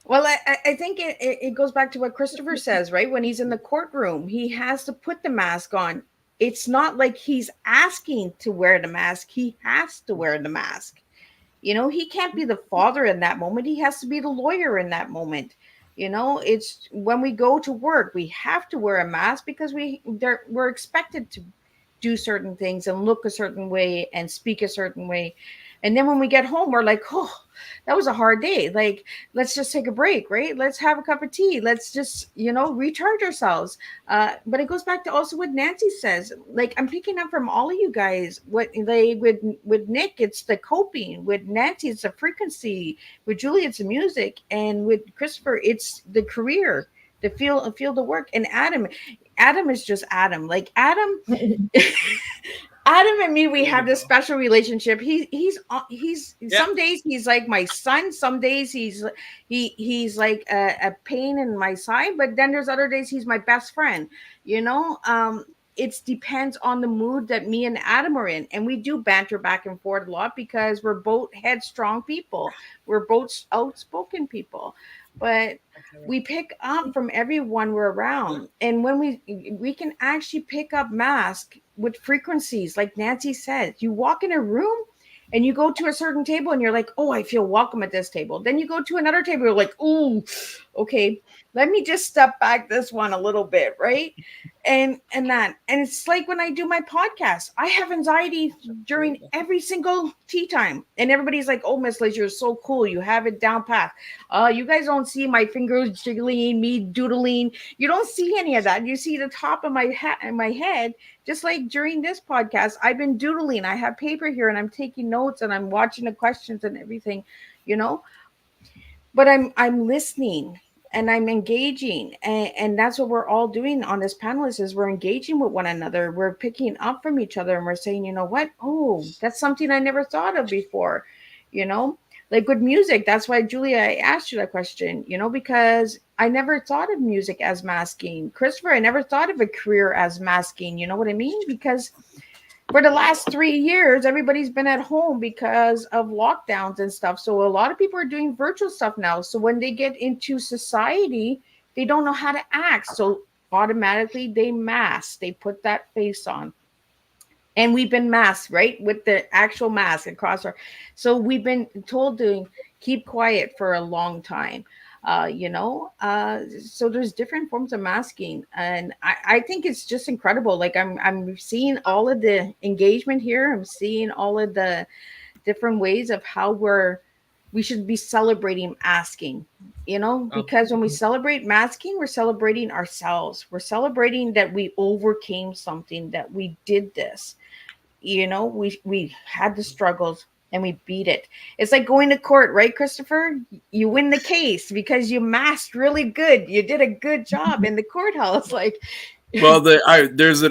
D: Well, I think it goes back to what Christopher says, right? When he's in the courtroom, he has to put the mask on. It's not like he's asking to wear the mask. He has to wear the mask. You know, he can't be the father in that moment. He has to be the lawyer in that moment. You know, it's when we go to work, we have to wear a mask because we're expected to do certain things and look a certain way and speak a certain way. And then when we get home, we're like, oh, that was a hard day. Like, let's just take a break, right? Let's have a cup of tea. Let's just, recharge ourselves. But it goes back to also what Nancy says. Like, I'm picking up from all of you guys. What they with Nick, it's the coping. With Nancy, it's the frequency. With Julie, it's the music. And with Christopher, it's the career, the field of work. And Adam is just Adam. Like Adam Adam and me, we have this special relationship. He's some days he's like my son. Some days he's like a pain in my side. But then there's other days he's my best friend. It depends on the mood that me and Adam are in, and we do banter back and forth a lot because we're both headstrong people. We're both outspoken people, but we pick up from everyone we're around. And when we can actually pick up mask with frequencies, like Nancy said. You walk in a room and you go to a certain table and you're like, oh, I feel welcome at this table. Then you go to another table, you're like, oh, okay, let me just step back this one a little bit, right? And it's like when I do my podcast, I have anxiety during every single tea time, and everybody's like, oh, Miss Liz, you're so cool, you have it down pat. You guys don't see my fingers jiggling, me doodling. You don't see any of that. You see the top of my head. Just like during this podcast, I've been doodling. I have paper here and I'm taking notes and I'm watching the questions and everything, but I'm listening and I'm engaging, and that's what we're all doing on this panel is we're engaging with one another. We're picking up from each other and we're saying, you know what? Oh, that's something I never thought of before, like with music. That's why, Julia, I asked you that question, because I never thought of music as masking. Christopher, I never thought of a career as masking. You know what I mean? Because for the last 3 years, everybody's been at home because of lockdowns and stuff. So a lot of people are doing virtual stuff now. So when they get into society, they don't know how to act. So automatically they mask, they put that face on. And we've been masked, right? With the actual mask across our. So we've been told to keep quiet for a long time. So there's different forms of masking, and I think it's just incredible. Like I'm seeing all of the engagement here. I'm seeing all of the different ways of how we should be celebrating masking, because when we celebrate masking, we're celebrating ourselves. We're celebrating that we overcame something, that we did this. We had the struggles and we beat it. It's like going to court, right, Christopher? You win the case because you masked really good. You did a good job in the courthouse. Like,
C: well, there's a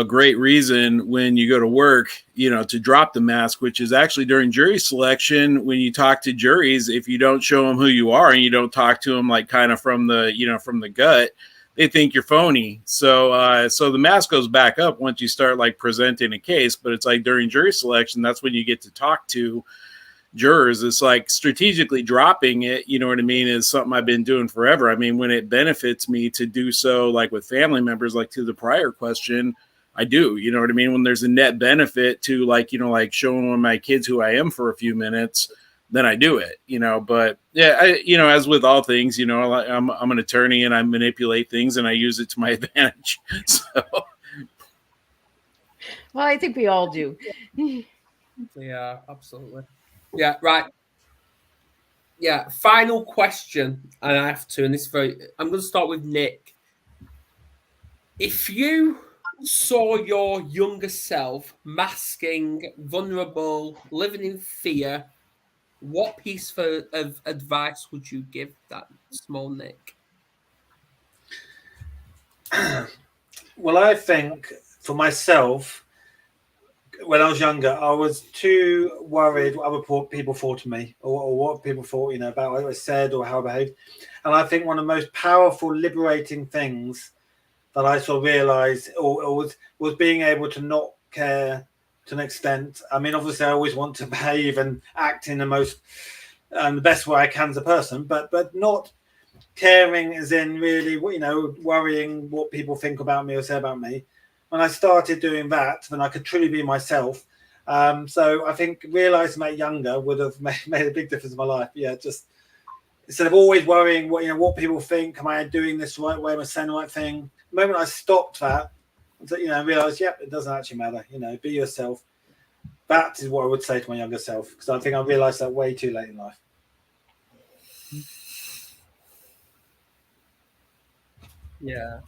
C: great reason when you go to work, to drop the mask, which is actually during jury selection. When you talk to juries, if you don't show them who you are and you don't talk to them like kind of from the gut, they think you're phony. So the mask goes back up once you start like presenting a case. But it's like during jury selection, that's when you get to talk to jurors. It's like strategically dropping it, you know what I mean, is something I've been doing forever. I mean, when it benefits me to do so, like with family members, like to the prior question, I do, you know what I mean? When there's a net benefit to like, like showing one of my kids who I am for a few minutes, then I do it, but yeah, as with all things, I'm an attorney and I manipulate things and I use it to my advantage. So
D: Well, I think we all do.
A: Yeah, absolutely. Yeah, right. Yeah, final question, and I have to, and this I'm going to start with Nick. If you saw your younger self masking, vulnerable, living in fear, what piece of advice would you give that small Nick?
F: Well, I think for myself, when I was younger, I was too worried what other people thought of me, or what people thought, about what I said or how I behaved. And I think one of the most powerful, liberating things that I sort of realised, or was being able to not care to an extent. I mean, obviously, I always want to behave and act in the best way I can as a person, but not caring as in really, worrying what people think about me or say about me. When I started doing that, then I could truly be myself. So I think realizing that younger would have made a big difference in my life. Yeah, just instead of always worrying what people think, am I doing this the right way, am I saying the right thing? The moment I stopped that, realized, it doesn't actually matter. Be yourself. That is what I would say to my younger self, because I think I realized that way too late in life.
A: Yeah.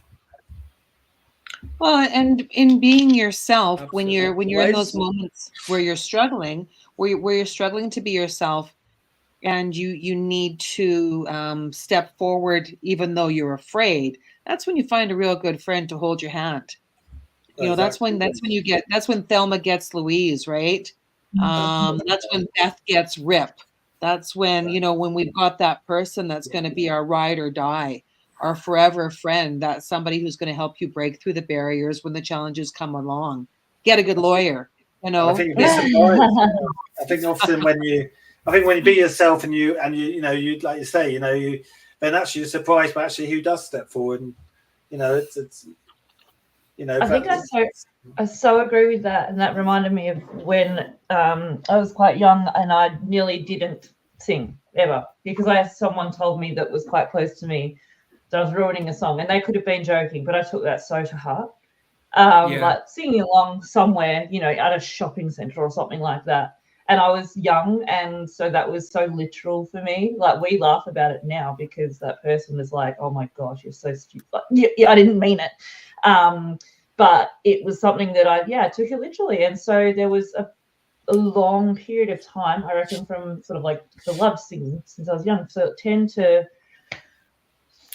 B: Well, and in being yourself,
A: Absolutely.
B: when you're in those moments where you're struggling, where you're struggling to be yourself, and you need to step forward even though you're afraid, that's when you find a real good friend to hold your hand. That's when Thelma gets Louise, right? That's when Beth gets Rip. That's when, when we've got that person that's going to be our ride or die, our forever friend, that's somebody who's going to help you break through the barriers when the challenges come along. Get a good lawyer,
F: I think you'd be surprised. I think often when you be yourself and you like you say, then actually you're surprised by actually who does step forward, and it's
E: I think I so agree with that, and that reminded me of when I was quite young and I nearly didn't sing ever because someone told me that was quite close to me that I was ruining a song, and they could have been joking, but I took that so to heart. Like singing along somewhere, at a shopping center or something like that. And I was young, and so that was so literal for me. Like, we laugh about it now because that person was like, "Oh my gosh, you're so stupid." Like, yeah, I didn't mean it. But it was something that I took it literally. And so there was a long period of time, I reckon, from sort of like, because I loved singing since I was young, so 10 to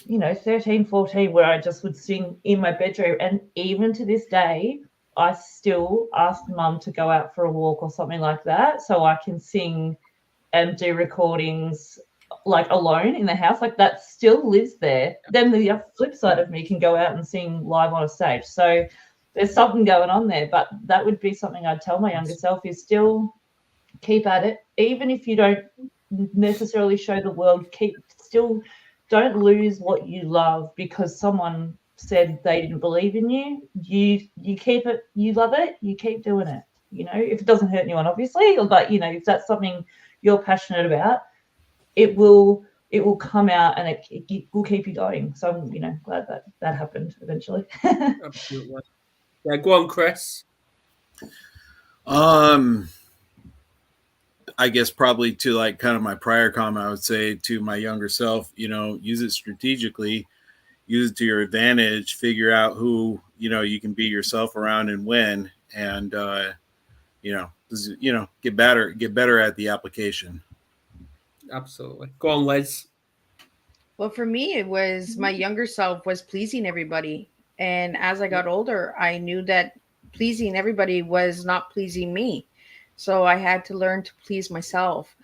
E: 13, 14, where I just would sing in my bedroom. And even to this day, I still ask Mum to go out for a walk or something like that so I can sing and do recordings like alone in the house. Like, that still lives there. Then the flip side of me can go out and sing live on a stage. So there's something going on there. But that would be something I'd tell my younger self, is still keep at it. Even if you don't necessarily show the world, don't lose what you love because someone said they didn't believe in you. You keep it, you love it, you keep doing it. If it doesn't hurt anyone, obviously, but if that's something you're passionate about, it will come out, and it will keep you going. So I'm glad that happened eventually.
A: Absolutely. Yeah, go on, Chris.
C: I guess probably to like kind of my prior comment, I would say to my younger self, use it strategically, use it to your advantage, figure out who, you can be yourself around and when, and, get better at the application.
A: Absolutely. Go on, Liz.
D: Well, for me, it was my younger self was pleasing everybody. And as I got older, I knew that pleasing everybody was not pleasing me. So I had to learn to please myself,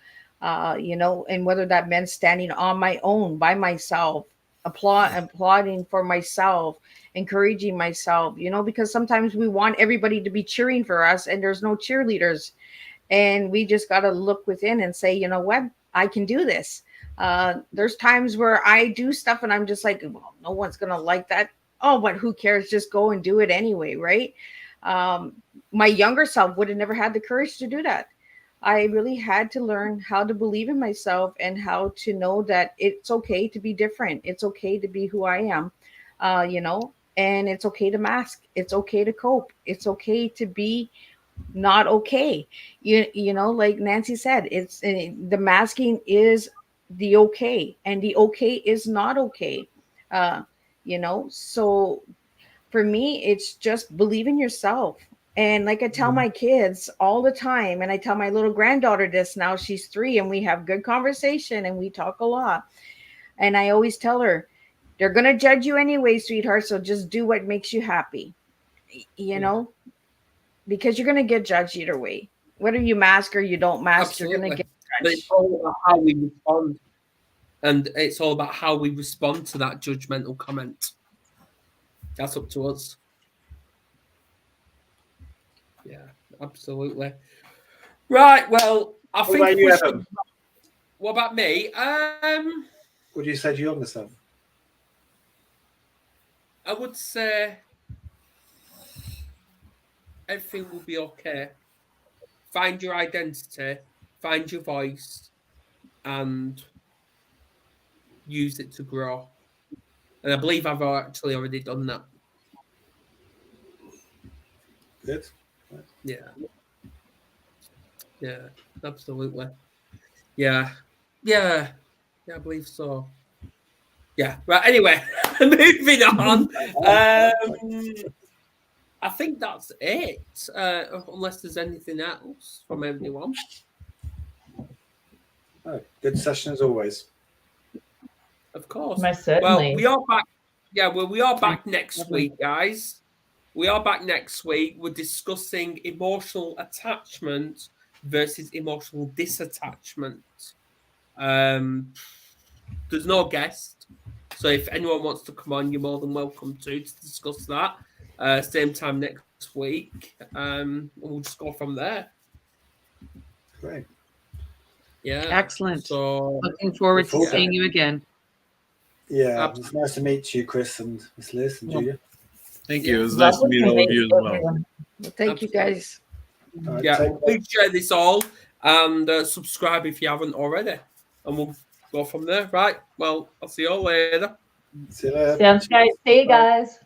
D: and whether that meant standing on my own by myself, applauding for myself, encouraging myself, because sometimes we want everybody to be cheering for us and there's no cheerleaders. And we just got to look within and say, you know what, I can do this. There's times where I do stuff and I'm just like, well, no one's going to like that. Oh, but who cares? Just go and do it anyway. Right. My younger self would have never had the courage to do that. I really had to learn how to believe in myself and how to know that it's okay to be different. It's okay to be who I am, and it's okay to mask. It's okay to cope. It's okay to be not okay. Like Nancy said, it's the masking is the okay, and the okay is not okay. Uh, so for me, it's just believe in yourself. And like I tell my kids all the time, and I tell my little granddaughter this now, she's 3, and we have good conversation and we talk a lot. And I always tell her, they're going to judge you anyway, sweetheart. So just do what makes you happy, because you're going to get judged either way. Whether you mask or you don't mask, you're going to get
A: But it's
D: judged.
A: all about how we respond. And it's all about how we respond to that judgmental comment. That's up to us. Yeah, absolutely. Right, well, I
F: What
A: think
F: about you,
A: we
F: Evan?
A: should... What about me?
F: What do you say to your younger self?
A: I would say everything will be okay. Find your identity, find your voice, and use it to grow. And I believe I've actually already done that.
F: Good.
A: Yeah. Yeah, absolutely. Yeah. Yeah. Yeah, I believe so. Yeah. Right. Anyway, moving on. I think that's it. Unless there's anything else from anyone.
F: Oh, good session as always.
A: Of course.
E: Most
A: Well,
E: certainly.
A: we are back. Yeah, well, we are back next week, guys. We are back next week. We're discussing emotional attachment versus emotional disattachment. There's no guest, so if anyone wants to come on, you're more than welcome to discuss that. Same time next week. We'll just go from there.
F: Great.
A: Yeah.
B: Excellent.
A: So
B: Looking forward to
F: Yeah.
B: seeing you again.
F: Yeah, it's nice to meet you, Chris and Miss Liz and
A: Yeah.
F: Julia.
C: Thank you. It was nice to meet all of you as well.
D: Well, thank you guys.
F: All right,
A: yeah,
F: take
A: well, please share this all and subscribe if you haven't already, and we'll go from there. Right. Well, I'll see you all later.
F: See you later.
E: Sounds great. See you guys.